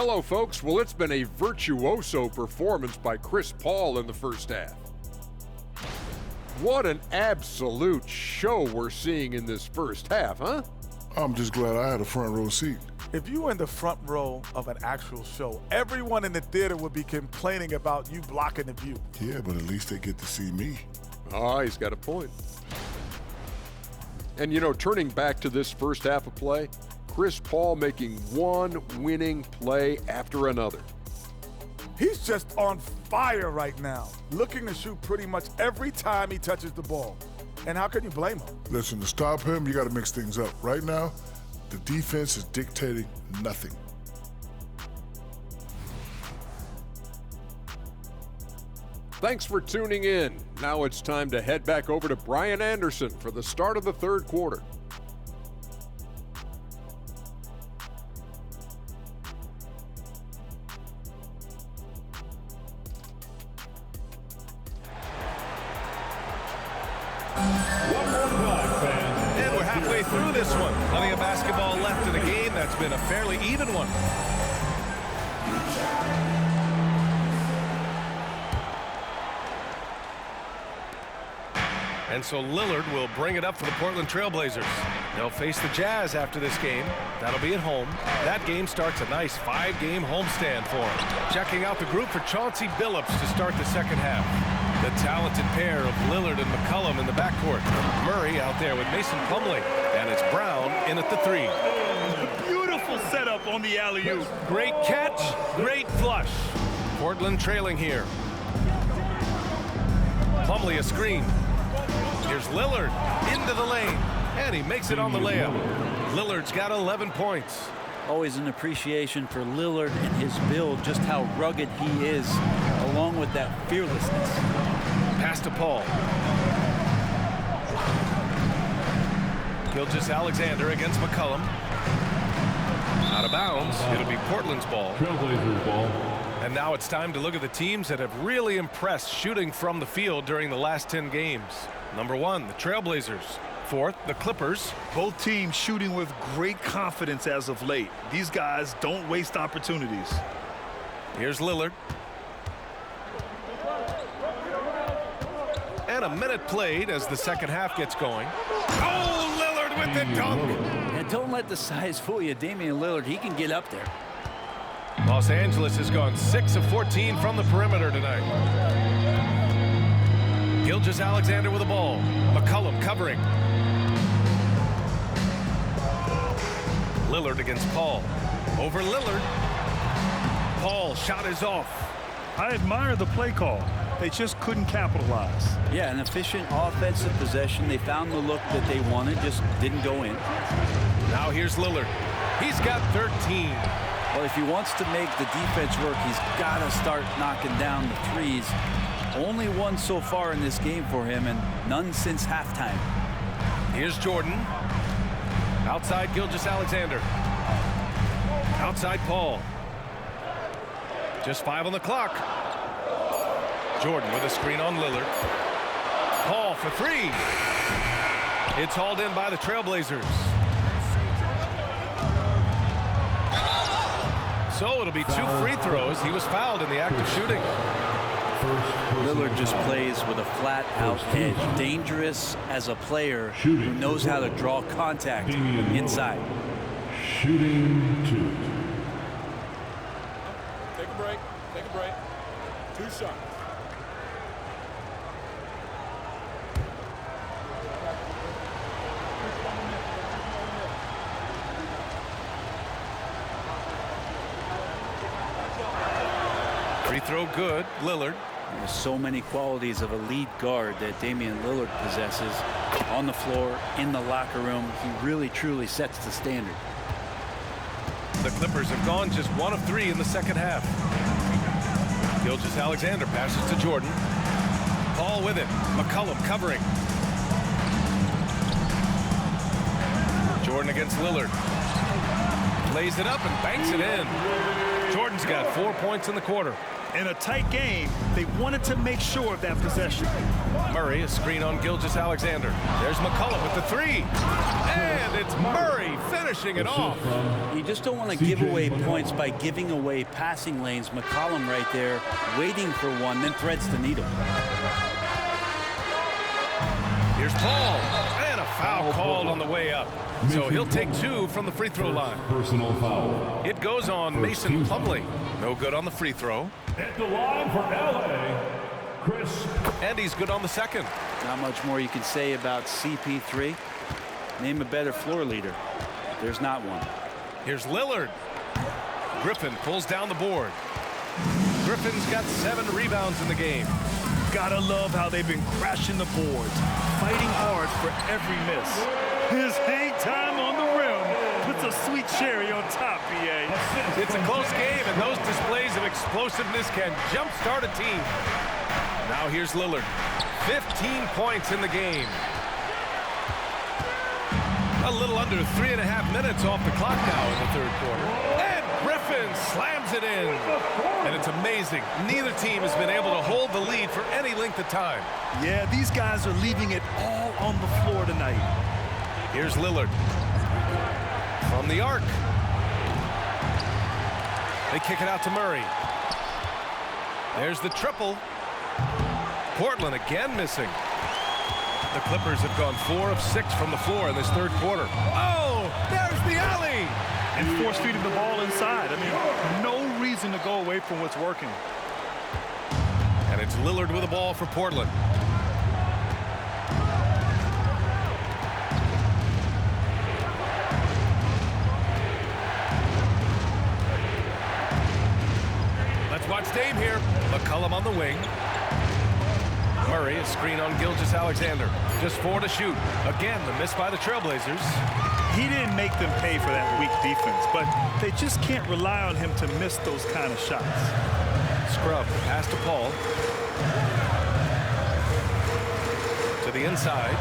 Hello, folks. Well, it's been a virtuoso performance by Chris Paul in the first half. What an absolute show we're seeing in this first half, huh? I'm just glad I had a front row seat. If you were in the front row of an actual show, everyone in the theater would be complaining about you blocking the view. Yeah, but at least they get to see me. Oh, he's got a point. And, you know, turning back to this first half of play, Chris Paul making one winning play after another. He's just on fire right now, looking to shoot pretty much every time he touches the ball. And how can you blame him? Listen, to stop him, you got to mix things up. Right now, the defense is dictating nothing. Thanks for tuning in. Now it's time to head back over to Brian Anderson for the start of the third quarter. And we're halfway through this one. Plenty of basketball left in the game. That's been a fairly even one. And so Lillard will bring it up for the Portland Trailblazers. They'll face the Jazz after this game. That'll be at home. That game starts a nice 5-game homestand for them. Checking out the group for Chauncey Billups to start the second half. The talented pair of Lillard and McCollum in the backcourt. Murray out there with Mason Plumlee. And it's Brown in at the 3. Beautiful setup on the alley-oop. Great catch, great flush. Portland trailing here. Plumlee a screen. Here's Lillard into the lane, and he makes it on the layup. Lillard's got 11 points. Always an appreciation for Lillard and his build, just how rugged he is, along with that fearlessness. Pass to Paul. Gilgeous-Alexander against McCollum. Out of bounds. It'll be Portland's ball. Trailblazers ball. And now it's time to look at the teams that have really impressed shooting from the field during the last 10 games. Number 1, the Trailblazers. 4th, the Clippers. Both teams shooting with great confidence as of late. These guys don't waste opportunities. Here's Lillard. And a minute played as the second half gets going. Oh, Lillard with the dunk. And don't let the size fool you. Damian Lillard, he can get up there. Los Angeles has gone 6 of 14 from the perimeter tonight. Gilgeous-Alexander with the ball. McCollum covering. Lillard against Paul. Over Lillard. Paul shot is off. I admire the play call. They just couldn't capitalize. Yeah, an efficient offensive possession. They found the look that they wanted, just didn't go in. Now here's Lillard. He's got 13. Well, if he wants to make the defense work, he's got to start knocking down the threes. Only one so far in this game for him, and none since halftime. Here's Jordan. Outside Gilgeous-Alexander. Outside Paul. Just 5 on the clock. Jordan with a screen on Lillard. Paul for 3. It's hauled in by the Trailblazers. So it'll be 2 free throws. He was fouled in the act of shooting. Lillard just plays with a flat-out edge. Dangerous as a player who knows how to draw contact inside. Shooting 2. Take a break. Take a break. 2 shots. Free throw good. Lillard. There's so many qualities of a lead guard that Damian Lillard possesses on the floor, in the locker room. He really, truly sets the standard. The Clippers have gone just 1 of 3 in the second half. Gilgeous-Alexander passes to Jordan. Paul with it. McCollum covering. Jordan against Lillard. Lays it up and banks it in. Jordan's got 4 points in the quarter. In a tight game, they wanted to make sure of that possession. Murray, a screen on Gilgeous-Alexander. There's McCollum with the three. And it's Murray finishing it off. You just don't want to give away points by giving away passing lanes. McCollum right there, waiting for one, then threads the needle. Here's Paul. And a foul called on the way up. So he'll take 2 from the free throw line. Personal foul. It goes on Mason Plumlee. No good on the free throw. At the line for LA, Chris. And he's good on the second. Not much more you can say about CP3. Name a better floor leader. There's not one. Here's Lillard. Griffin pulls down the board. Griffin's got 7 rebounds in the game. Gotta love how they've been crashing the boards, fighting hard for every miss. His hang time on the rim puts a sweet cherry on top, BA. It's a close game, and those displays of explosiveness can jumpstart a team. Now here's Lillard. 15 points in the game. A little under 3.5 minutes off the clock now in the third quarter. And Griffin slams it in. And it's amazing. Neither team has been able to hold the lead for any length of time. Yeah, these guys are leaving it all on the floor tonight. Here's Lillard. From the arc. They kick it out to Murray. There's the triple. Portland again missing. The Clippers have gone 4 of 6 from the floor in this third quarter. Oh, there's the alley. And force-feeding the ball inside. I mean, no reason to go away from what's working. And it's Lillard with the ball for Portland. Let's watch Dame here. McCollum on the wing. Murray, a screen on Gilgeous-Alexander. Just 4 to shoot. Again, the miss by the Trailblazers. He didn't make them pay for that weak defense, but they just can't rely on him to miss those kind of shots. Scrub, pass to Paul. To the inside.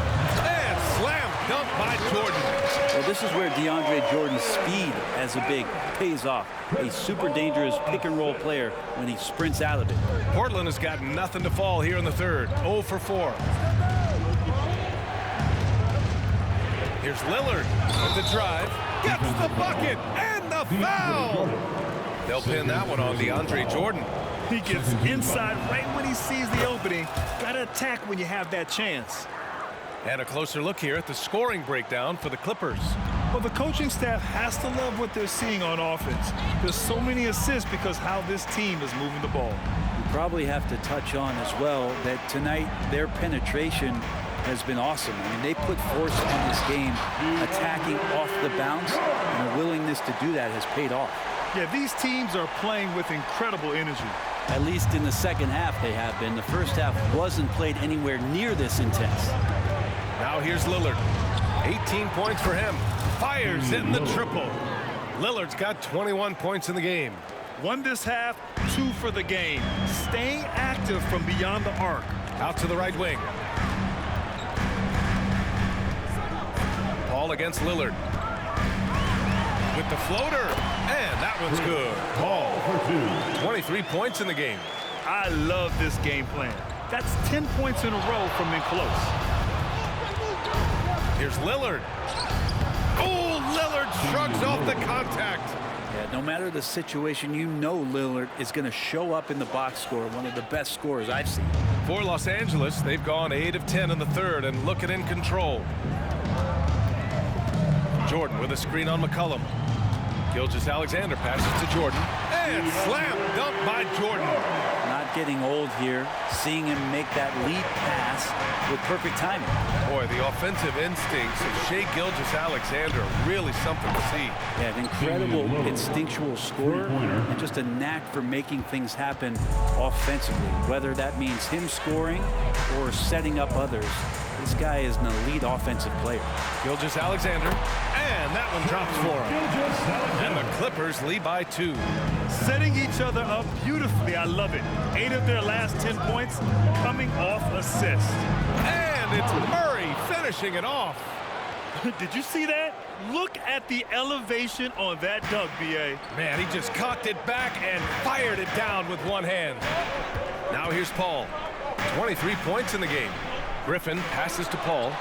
And slam dunk by Jordan. Well, this is where DeAndre Jordan's speed as a big pays off. A super dangerous pick-and-roll player when he sprints out of it. Portland has got nothing to fall here in the third. 0 for 4. Here's Lillard with the drive. Gets the bucket and the foul. They'll pin that one on DeAndre Jordan. He gets inside right when he sees the opening. Gotta attack when you have that chance. And a closer look here at the scoring breakdown for the Clippers. Well, the coaching staff has to love what they're seeing on offense. There's so many assists because how this team is moving the ball. You probably have to touch on as well that tonight their penetration has been awesome. I mean, they put force on this game, attacking off the bounce, and the willingness to do that has paid off. Yeah, these teams are playing with incredible energy. At least in the second half they have been. The first half wasn't played anywhere near this intense. Now here's Lillard. 18 points for him. Fires in the triple. Lillard's got 21 points in the game. 1 this half, 2 for the game. Staying active from beyond the arc. Out to the right wing. Paul against Lillard. With the floater. And that one's good. Paul for 2. 23 points in the game. I love this game plan. That's 10 points in a row from in close. Here's Lillard. Oh, Lillard shrugs off the contact. Yeah, no matter the situation, you know Lillard is going to show up in the box score, one of the best scorers I've seen. For Los Angeles, they've gone 8 of 10 in the third and looking in control. Jordan with a screen on McCollum. Gilgeous-Alexander passes to Jordan. And slam dunk by Jordan. Not getting old here, seeing him make that lead pass with perfect timing. Boy, the offensive instincts of Shai Gilgeous-Alexander are really something to see. Yeah, an incredible instinctual scorer and just a knack for making things happen offensively, whether that means him scoring or setting up others. This guy is an elite offensive player. Gilgeous-Alexander, and that one drops for him. And the Clippers lead by 2. Setting each other up beautifully. I love it. 8 of their last 10 points coming off assists. And it's Murray finishing it off. Did you see that? Look at the elevation on that dunk, B.A. Man, he just cocked it back and fired it down with one hand. Now here's Paul. 23 points in the game. Griffin passes to Paul.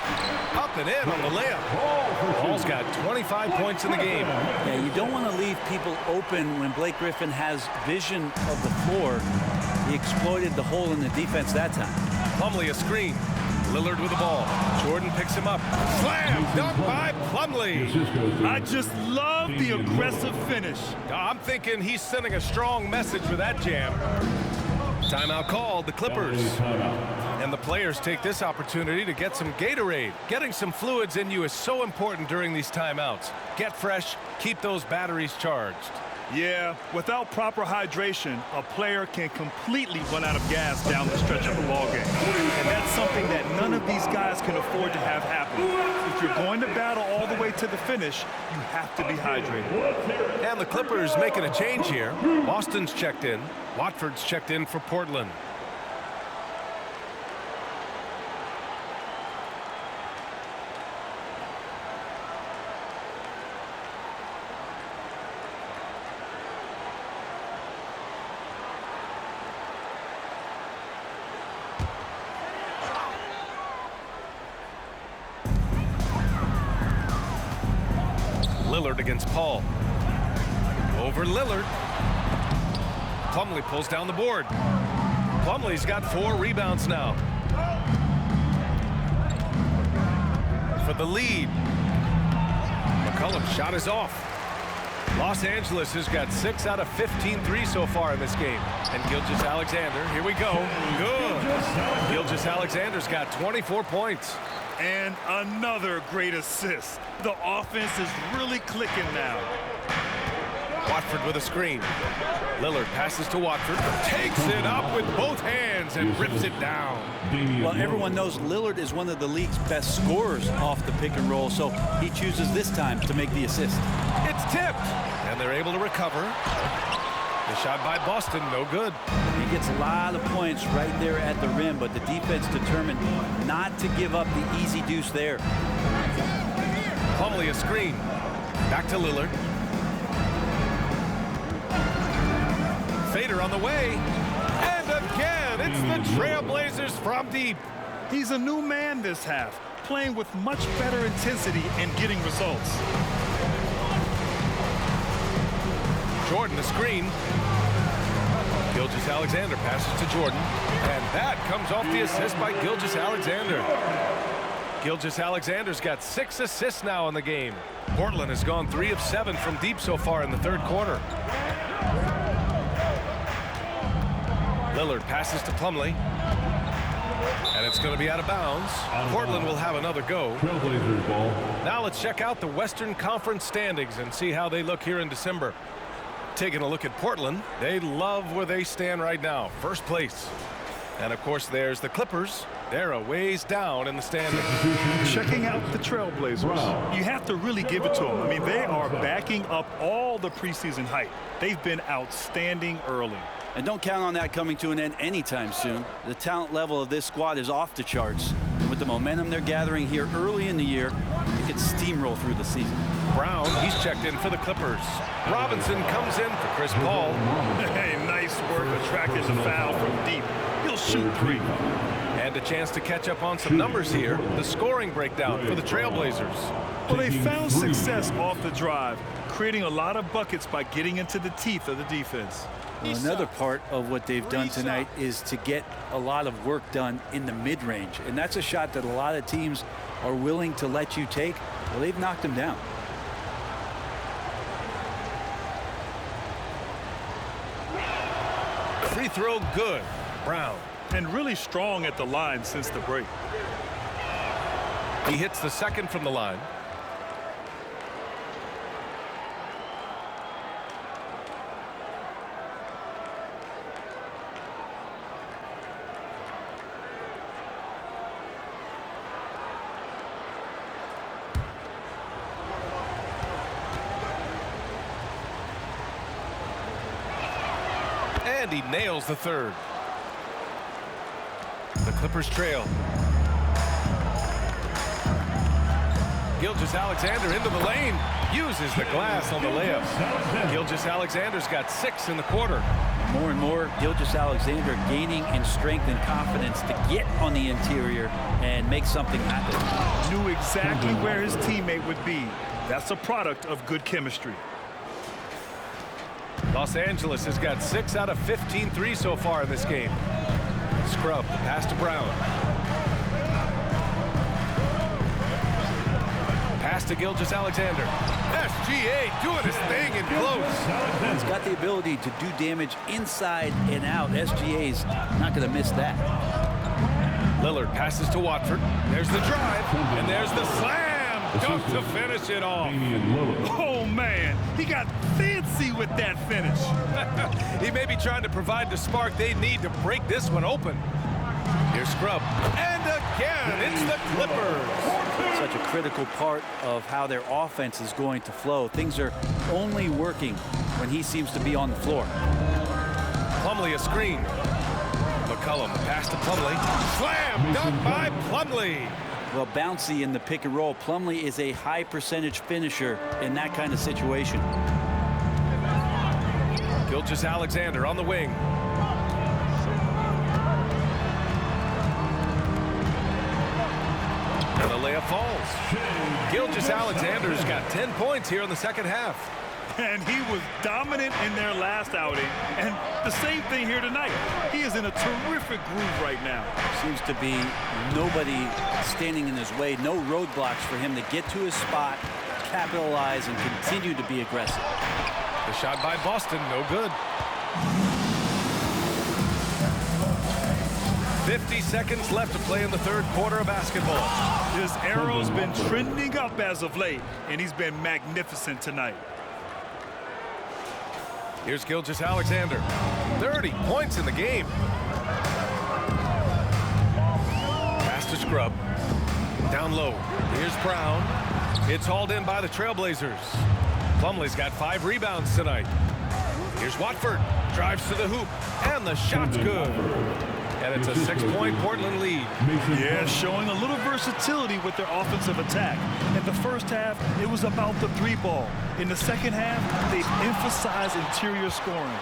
Up and in on the layup. Paul's got 25 points in the game. Yeah, you don't want to leave people open when Blake Griffin has vision of the floor. He exploited the hole in the defense that time. Plumlee a screen. Lillard with the ball. Jordan picks him up. Slam dunk by Plumlee. I just love the aggressive finish. I'm thinking he's sending a strong message with that jam. Timeout called, the Clippers. And the players take this opportunity to get some Gatorade. Getting some fluids in you is so important during these timeouts. Get fresh, keep those batteries charged. Yeah, without proper hydration, a player can completely run out of gas down the stretch of a ballgame. And that's something that none of these guys can afford to have happen. If you're going to battle all the way to the finish, you have to be hydrated. And the Clippers making a change here. Boston's checked in. Watford's checked in for Portland. Lillard against Paul. Over Lillard. Plumlee pulls down the board. Plumlee's got 4 rebounds now. For the lead. McCollum's shot is off. Los Angeles has got 6 out of 15 threes so far in this game. And Gilgeous-Alexander, here we go. Good. Gilgeous-Alexander's got 24 points. And another great assist. The offense is really clicking now. Watford with a screen. Lillard passes to Watford, takes it up with both hands and rips it down. Well, everyone knows Lillard is one of the league's best scorers off the pick and roll, so he chooses this time to make the assist. It's tipped, and they're able to recover. The shot by Boston, no good. He gets a lot of points right there at the rim, but the defense determined not to give up the easy deuce there. Plumlee a screen. Back to Lillard. Fader on the way. And again, it's the Trailblazers from deep. He's a new man this half, playing with much better intensity and getting results. Jordan the screen. Gilgeous-Alexander passes to Jordan. And that comes off the assist by Gilgeous-Alexander. Gilgeous-Alexander's got 6 assists now in the game. Portland has gone 3 of 7 from deep so far in the third quarter. Lillard passes to Plumlee. And it's going to be out of bounds. Portland will have another go. Trailblazers ball. Now let's check out the Western Conference standings and see how they look here in December. Taking a look at Portland, they love where they stand right now. First place. And of course there's the Clippers. They're a ways down in the standings. Checking out the Trailblazers. You have to really give it to them. I mean, they are backing up all the preseason hype. They've been outstanding early. And don't count on that coming to an end anytime soon. The talent level of this squad is off the charts. With the momentum they're gathering here early in the year, they could steamroll through the season. Brown, he's checked in for the Clippers. Robinson comes in for Chris Paul. Hey, nice work attracting the foul from deep. He'll shoot 3. And a chance to catch up on some numbers here. The scoring breakdown for the Trailblazers. Well, they found success off the drive, creating a lot of buckets by getting into the teeth of the defense. Another part of what they've done tonight is to get a lot of work done in the mid-range. And that's a shot that a lot of teams are willing to let you take. Well, they've knocked them down. Free throw good. Brown. And really strong at the line since the break. He hits the second from the line. And he nails the third. The Clippers trail. Gilgeous-Alexander into the lane. Uses the glass on the layup. Gilgeous-Alexander's got 6 in the quarter. More and more, Gilgeous-Alexander gaining in strength and confidence to get on the interior and make something happen. Knew exactly where his teammate would be. That's a product of good chemistry. Los Angeles has got 6 out of 15 threes so far in this game. Scrub, pass to Brown. Pass to Gilgeous-Alexander. SGA doing his thing in close. He's got the ability to do damage inside and out. SGA's not going to miss that. Lillard passes to Watford. There's the drive, and there's the slam. Dunk to finish it off. Oh, man. He got fancy with that finish. He may be trying to provide the spark they need to break this one open. Here's Scrub. And again, it's the Clippers. Such a critical part of how their offense is going to flow. Things are only working when he seems to be on the floor. Plumlee a screen. McCollum pass to Plumlee. Slam dunk by Plumlee. Well, bouncy in the pick and roll. Plumlee is a high percentage finisher in that kind of situation. Gilgeous-Alexander on the wing. And the layup falls. Gilgeous-Alexander's got 10 points here in the second half. And he was dominant in their last outing. And the same thing here tonight. He is in a terrific groove right now. Seems to be nobody standing in his way. No roadblocks for him to get to his spot, capitalize, and continue to be aggressive. The shot by Boston, no good. 50 seconds left to play in the third quarter of basketball. His arrow's been trending up as of late, and he's been magnificent tonight. Here's Gilgeous-Alexander. 30 points in the game. Pass to Scrub. Down low. Here's Brown. It's hauled in by the Trailblazers. Plumlee's got 5 rebounds tonight. Here's Watford. Drives to the hoop. And the shot's good. And it's a 6-point Portland lead. Yeah, showing a little versatility with their offensive attack. In the first half, it was about the 3-ball. In the second half, they've emphasized interior scoring.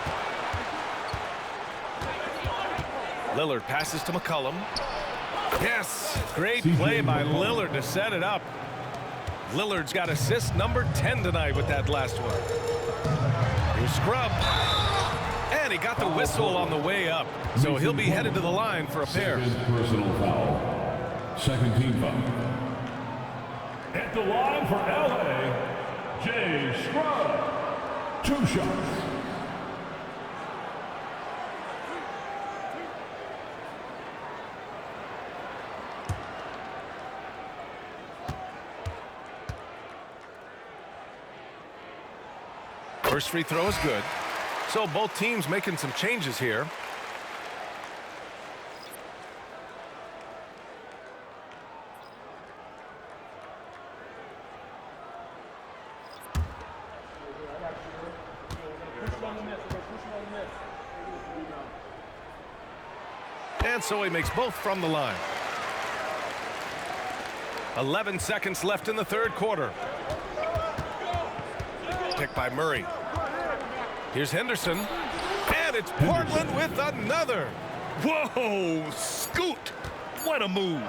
Lillard passes to McCollum. Yes, great play by Lillard to set it up. Lillard's got assist number 10 tonight with that last one. Here's Scrub. And he got the whistle on the way up. So he'll be headed to the line for a pair. Personal foul. Second team foul. At the line for LA, Jay Scrub. 2 shots. First free throw is good. So both teams making some changes here. And so he makes both from the line. 11 seconds left in the third quarter. Pick by Murray. Here's Henderson. And it's Portland with another. Whoa, scoot. What a move.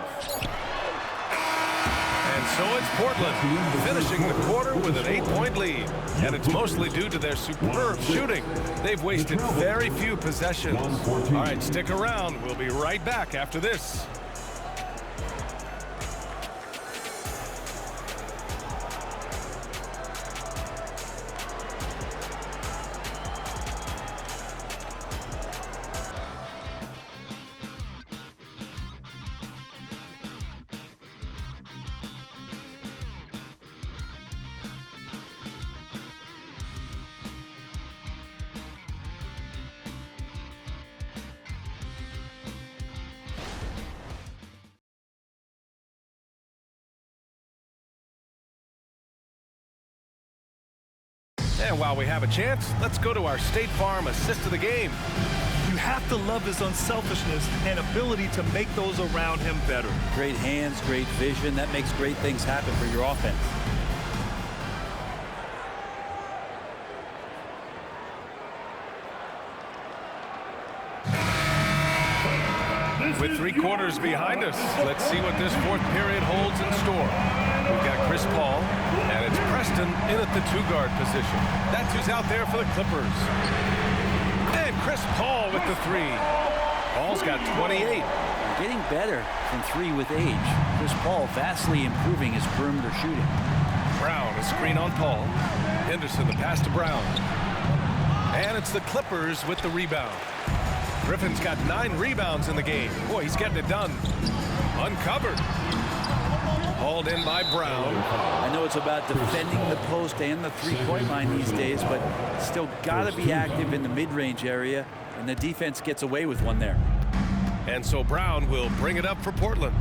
And so it's Portland finishing the quarter with an 8-point lead. And it's mostly due to their superb shooting. They've wasted very few possessions. All right, stick around. We'll be right back after this. And while we have a chance, let's go to our State Farm assist of the game. You have to love his unselfishness and ability to make those around him better. Great hands, great vision. That makes great things happen for your offense. With 3 quarters behind us, let's see what this fourth period holds in store. We've got Chris Paul, and it's Preston in at the 2-guard position. That's who's out there for the Clippers. And Chris Paul with the 3. Paul's got 28. Getting better from 3 with age. Chris Paul vastly improving his perimeter shooting. Brown, a screen on Paul. Henderson, the pass to Brown. And it's the Clippers with the rebound. Griffin's got 9 rebounds in the game. Boy, he's getting it done. Uncovered. Hauled in by Brown. I know it's about defending the post and the three-point line these days, but still got to be active in the mid-range area, and the defense gets away with one there. And so Brown will bring it up for Portland.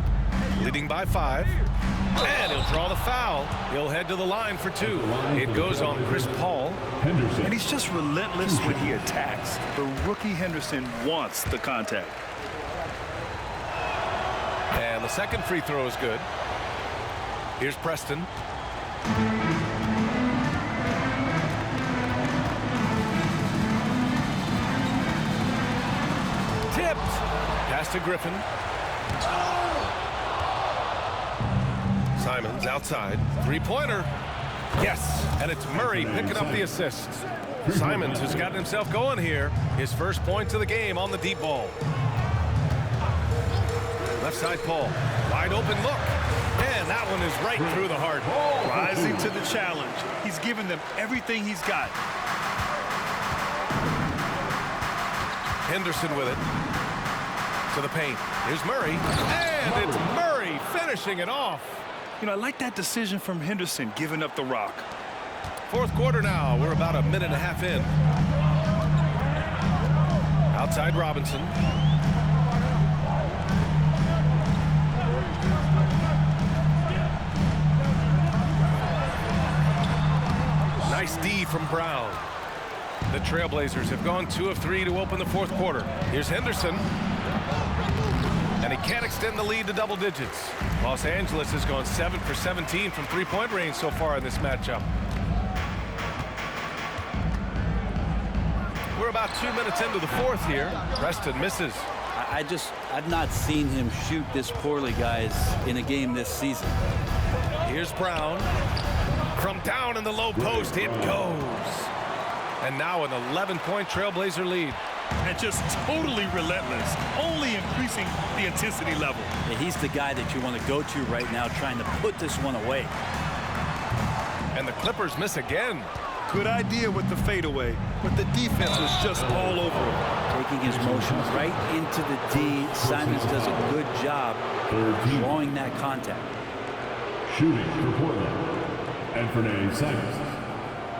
Leading by 5. And he'll draw the foul. He'll head to the line for 2. It goes on Chris Paul. Henderson. And he's just relentless when he attacks. The rookie Henderson wants the contact. And the second free throw is good. Here's Preston. Tipped. Pass to Griffin. Simons outside. 3-pointer. Yes. And it's Murray picking up the assist. Simons has gotten himself going here. His first points of the game on the deep ball. Left side Paul. Wide open look. And that one is right through the heart. Rising to the challenge. He's given them everything he's got. Henderson with it. To the paint. Here's Murray. And it's Murray finishing it off. You know, I like that decision from Henderson, giving up the rock. Fourth quarter now. We're about a minute and a half in. Outside Robinson. Nice D from Brown. The Trailblazers have gone 2 of 3 to open the fourth quarter. Here's Henderson. And he can't extend the lead to double digits. Los Angeles has gone 7 for 17 from 3-point range so far in this matchup. We're about 2 minutes into the fourth here. Preston misses. I've not seen him shoot this poorly, guys, in a game this season. Here's Brown. From down in the low post, it goes. And now an 11-point Trailblazer lead. And just totally relentless, only increasing the intensity level. Yeah, he's the guy that you want to go to right now, trying to put this one away. And the Clippers miss again. Good idea with the fadeaway, but the defense was just all over him. Taking his motion right into the D. Simons does a good job drawing that contact. Shooting for Portland. Anthony Simons.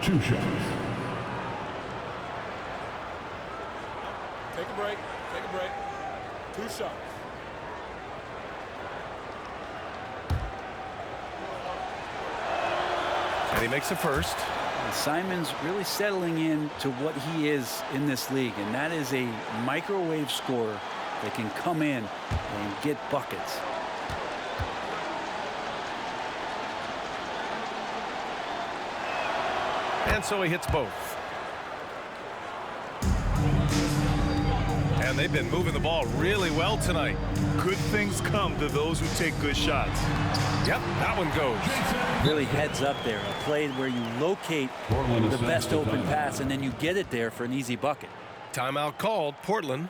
2 shots. Take a break. Take a break. 2 shots. And he makes the first. And Simons really settling in to what he is in this league, and that is a microwave scorer that can come in and get buckets. And so he hits both. And they've been moving the ball really well tonight. Good things come to those who take good shots. Yep, that one goes. Really heads up there. A play where you locate the best open pass and then you get it there for an easy bucket. Timeout called. Portland.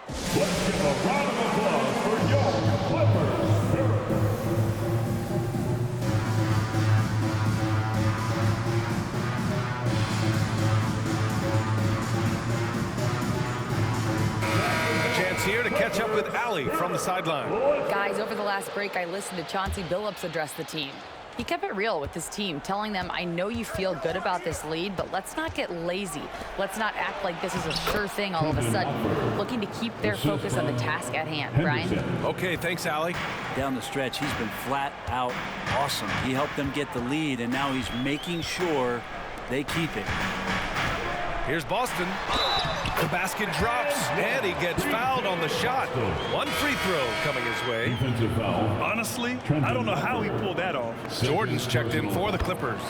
Let's give a round of applause for your Clippers. Here to catch up with Allie from the sideline. Guys, over the last break, I listened to Chauncey Billups address the team. He kept it real with his team, telling them, I know you feel good about this lead, but let's not get lazy. Let's not act like this is a sure thing all of a sudden. Looking to keep their focus on the task at hand. Brian? Okay, thanks, Allie. Down the stretch, he's been flat out awesome. He helped them get the lead, and now he's making sure they keep it. Here's Boston. The basket drops, and he gets fouled on the shot. One free throw coming his way. Defensive foul. Honestly, I don't know how he pulled that off. Jordan's checked in for the Clippers.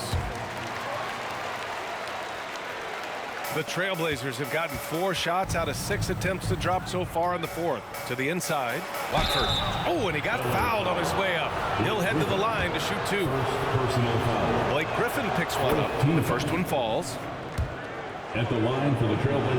The Trailblazers have gotten 4 shots out of 6 attempts to drop so far in the fourth. To the inside, Watford. Oh, and he got fouled on his way up. He'll head to the line to shoot 2. Personal foul. Blake Griffin picks one up. The first one falls. At the line for the Trailblazers.